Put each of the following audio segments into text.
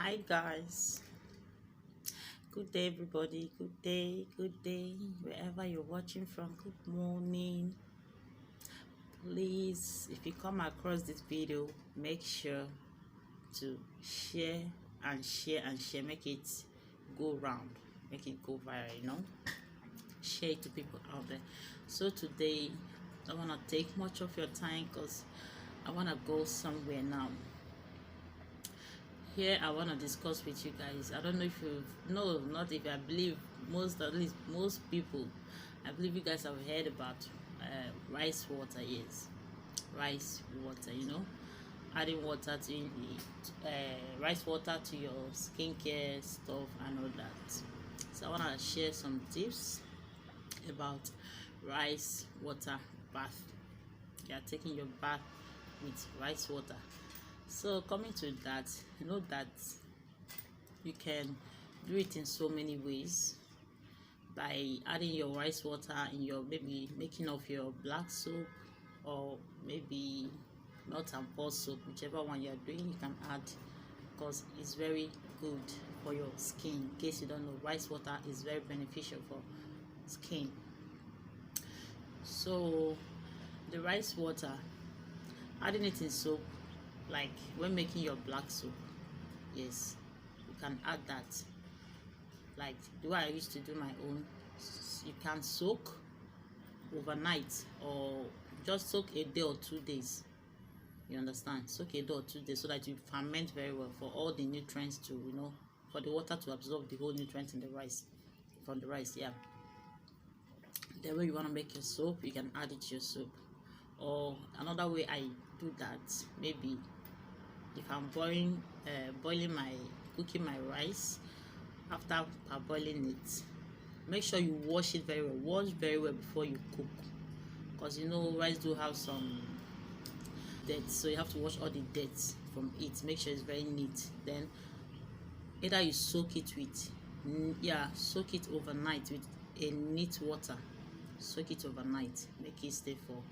Hi guys, good day everybody. Good day wherever you're watching from. Good morning. Please, if you come across this video, make sure to share and share and share. Make it go round, make it go viral, share it to people out there. So today I don't want to take much of your time because I want to go somewhere now. Here I want to discuss with you guys. I don't know if you know, not if I believe at least most people, I believe you guys have heard about rice water. Yes, rice water, adding water to rice water to your skincare stuff and all that. So I want to share some tips about rice water bath. You are taking your bath with rice water. So coming to that, you know that you can do it in so many ways, by adding your rice water in your, maybe making of your black soap, or maybe not and pour soap, whichever one you're doing, you can add, because it's very good for your skin. In case you don't know, rice water is very beneficial for skin. So the rice water, adding it in soap, like when making your black soap, yes, you can add that. Like the way I used to do my own, you can soak overnight or just soak a day or 2 days. You understand? Soak a day or 2 days so that you ferment very well, for all the nutrients to, for the water to absorb the whole nutrients in the rice, from the rice. Yeah, the way you want to make your soap, you can add it to your soup. Or another way I do that, maybe if I'm cooking my rice, after boiling it, make sure you wash it very well. Wash very well before you cook, because rice do have some dirt, so you have to wash all the dirt from it. Make sure it's very neat. Then either you soak it with soak it overnight with a neat water. Soak it overnight, make it stay for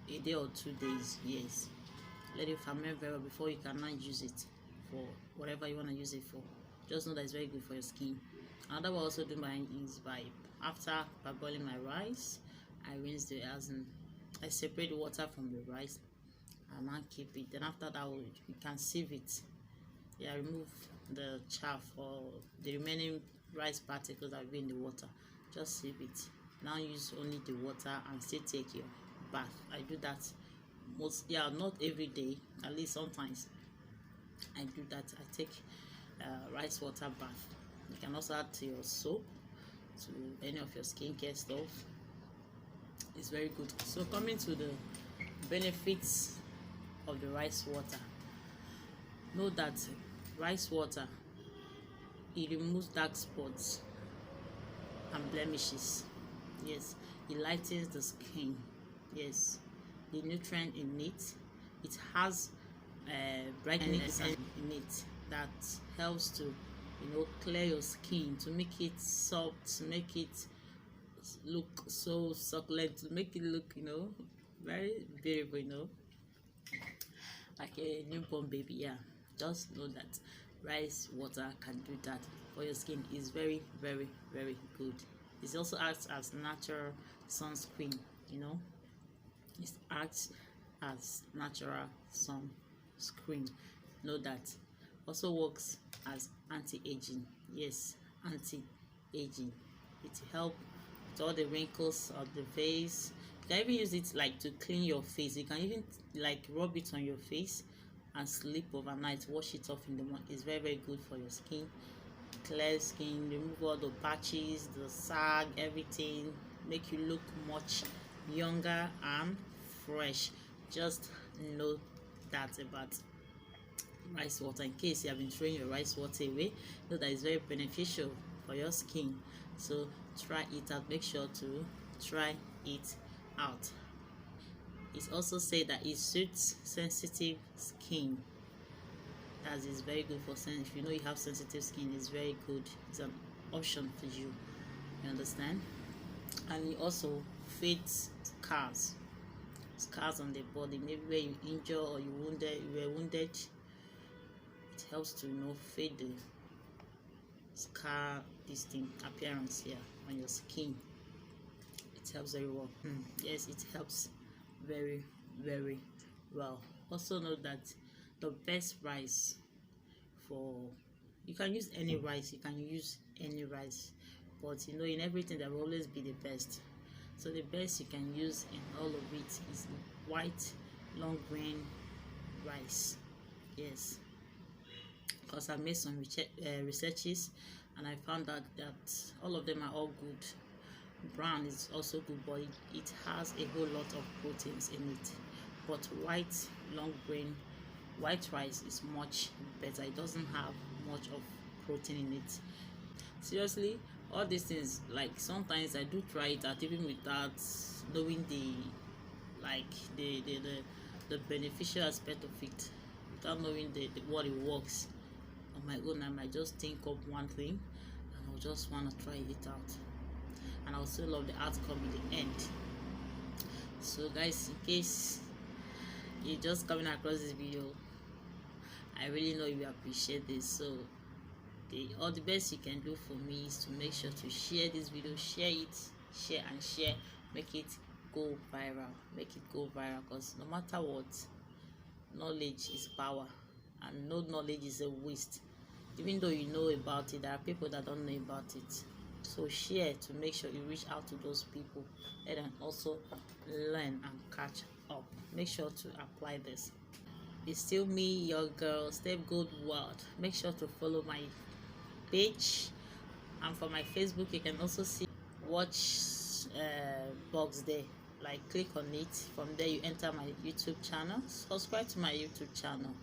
a day or 2 days. Yes, let it ferment very well before you can now use it for whatever you want to use it for. Just know that it's very good for your skin. Another way I also do mine is by, after boiling my rice, I rinse the I separate the water from the rice and now keep it. Then after that, you can sieve it. Yeah, remove the chaff or the remaining rice particles that will be in the water. Just sieve it. Now use only the water and still take your bath. I do that not every day, at least sometimes I do that. I take rice water bath. You can also add to your soap, to any of your skincare stuff. It's very good. So coming to the benefits of the rice water, know that rice water, it removes dark spots and blemishes. Yes, it lightens the skin. Yes, the nutrient in it has brightness in it that helps to clear your skin, to make it soft, to make it look so succulent, to make it look very beautiful, like a newborn baby. Yeah, just know that rice water can do that for your skin. Is very, very, very good. It also acts as natural sunscreen. It acts as natural sunscreen. Know that. Also works as anti-aging. Yes, anti-aging. It helps with all the wrinkles of the face. You can even use it like to clean your face. You can even like rub it on your face and sleep overnight. Wash it off in the morning. It's very, very good for your skin. Clear skin, remove all the patches, the sag, everything. Make you look much younger and fresh. Just know that about rice water. In case you have been throwing your rice water away, know that it's very beneficial for your skin. So try it out. Make sure to try it out. It's also said that it suits sensitive skin. That is very good for if you have sensitive skin. It's very good. It's an option for you. You understand? And it also fades scars on the body, maybe where you injure or you were wounded. it helps to fade the scar, this thing appearance here on your skin. It helps very well. Yes, it helps very well. Also know that the best rice for, you can use any rice, but in everything there will always be the best. So the best you can use in all of it is white long grain rice. Yes, because I made some researches and I found out that all of them are all good. Brown is also good, but it has a whole lot of proteins in it. But white rice is much better. It doesn't have much of protein in it. Seriously, all these things, like sometimes I do try it out even without knowing the beneficial aspect of it, without knowing what it works on my own. I might just think of one thing and I'll just want to try it out, and I'll still love the outcome in the end. So guys, in case you're just coming across this video, I really know you appreciate this. So all the best you can do for me is to make sure to share this video, share, make it go viral, because no matter what, knowledge is power, and no knowledge is a waste. Even though you know about it, there are people that don't know about it. So share to make sure you reach out to those people and then also learn and catch up. Make sure to apply this. It's still me, your girl, Steph Gold World. Make sure to follow my page, and for my Facebook you can also see watch box there. Like, click on it. From there you enter my YouTube channel. Subscribe to my YouTube channel.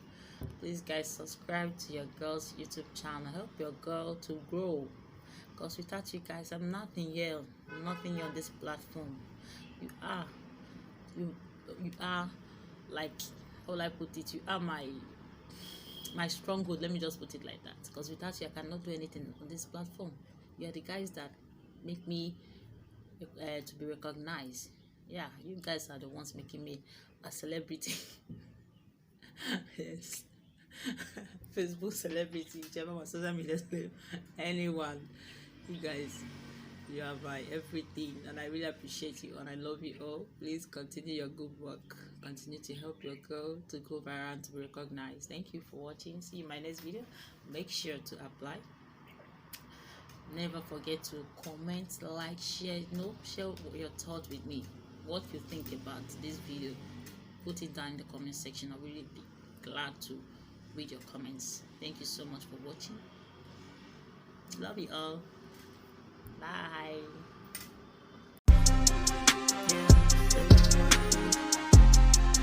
Please guys, subscribe to your girl's YouTube channel. Help your girl to grow, because without you guys I'm nothing here. On this platform. You are like, how will I put it, you are my stronghold. Let me just put it like that, because without you I cannot do anything on this platform. You are the guys that make me to be recognized. Yeah, you guys are the ones making me a celebrity. Yes. Facebook celebrity, whichever one, social media name, anyone. You guys, you are my everything, and I really appreciate you and I love you all. Please continue your good work. Continue to help your girl to go viral and to be recognized. Thank you for watching. See you in my next video. Make sure to apply. Never forget to comment, like, share. Share your thoughts with me. What you think about this video, put it down in the comment section. I'll really be glad to read your comments. Thank you so much for watching. Love you all. Bye.